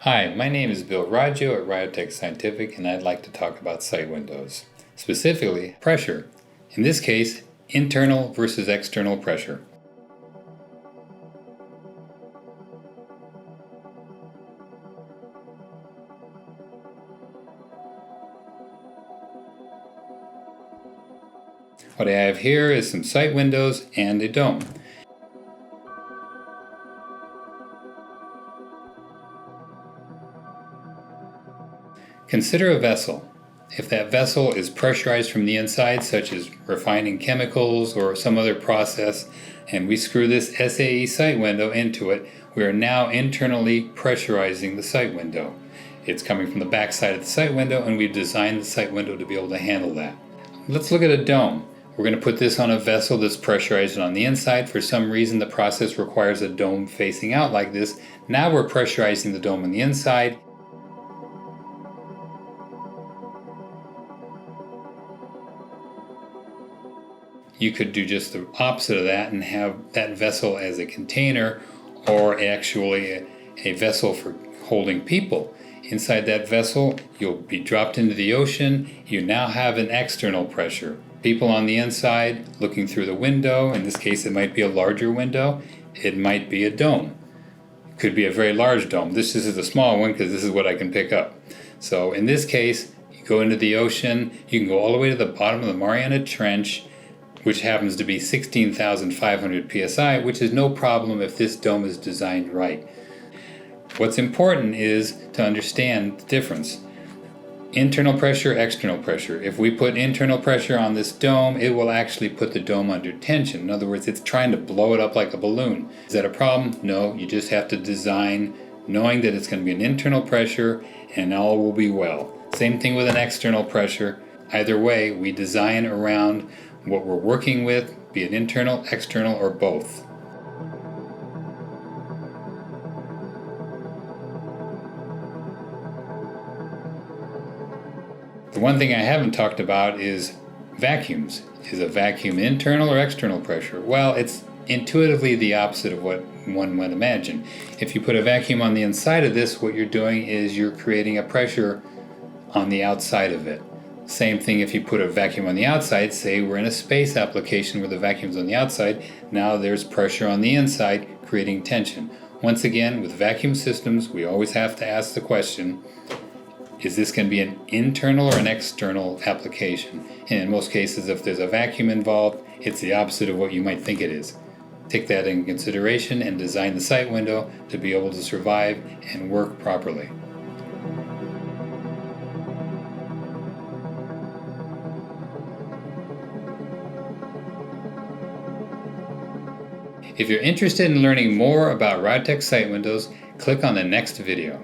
Hi, my name is Bill Raggio at Rayotek Scientific, and I'd like to talk about sight windows. Specifically, pressure. In this case, internal versus external pressure. What I have here is some sight windows and a dome. Consider a vessel. If that vessel is pressurized from the inside, such as refining chemicals or some other process, and we screw this SAE sight window into it, we are now internally pressurizing the sight window. It's coming from the back side of the sight window, and we've designed the sight window to be able to handle that. Let's look at a dome. We're going to put this on a vessel that's pressurized on the inside. For some reason, the process requires a dome facing out like this. Now we're pressurizing the dome on the inside. You could do just the opposite of that and have that vessel as a container, or actually a vessel for holding people. Inside that vessel, you'll be dropped into the ocean. You now have an external pressure. People on the inside looking through the window. In this case, it might be a larger window. It might be a dome. It could be a very large dome. This is a small one because this is what I can pick up. So in this case, you go into the ocean. You can go all the way to the bottom of the Mariana Trench, which happens to be 16,500 psi, which is no problem if this dome is designed right. What's important is to understand the difference. Internal pressure, external pressure. If we put internal pressure on this dome, it will actually put the dome under tension. In other words, it's trying to blow it up like a balloon. Is that a problem? No, you just have to design knowing that it's going to be an internal pressure and all will be well. Same thing with an external pressure. Either way, we design around what we're working with, be it internal, external, or both. The one thing I haven't talked about is vacuums. Is a vacuum internal or external pressure? Well, it's intuitively the opposite of what one would imagine. If you put a vacuum on the inside of this, what you're doing is you're creating a pressure on the outside of it. Same thing if you put a vacuum on the outside. Say we're in a space application where the vacuum's on the outside. Now there's pressure on the inside creating tension. Once again, with vacuum systems, we always have to ask the question, is this going to be an internal or an external application? And in most cases, if there's a vacuum involved, it's the opposite of what you might think it is. Take that in consideration and design the sight window to be able to survive and work properly. If you're interested in learning more about Rayotek sight windows, click on the next video.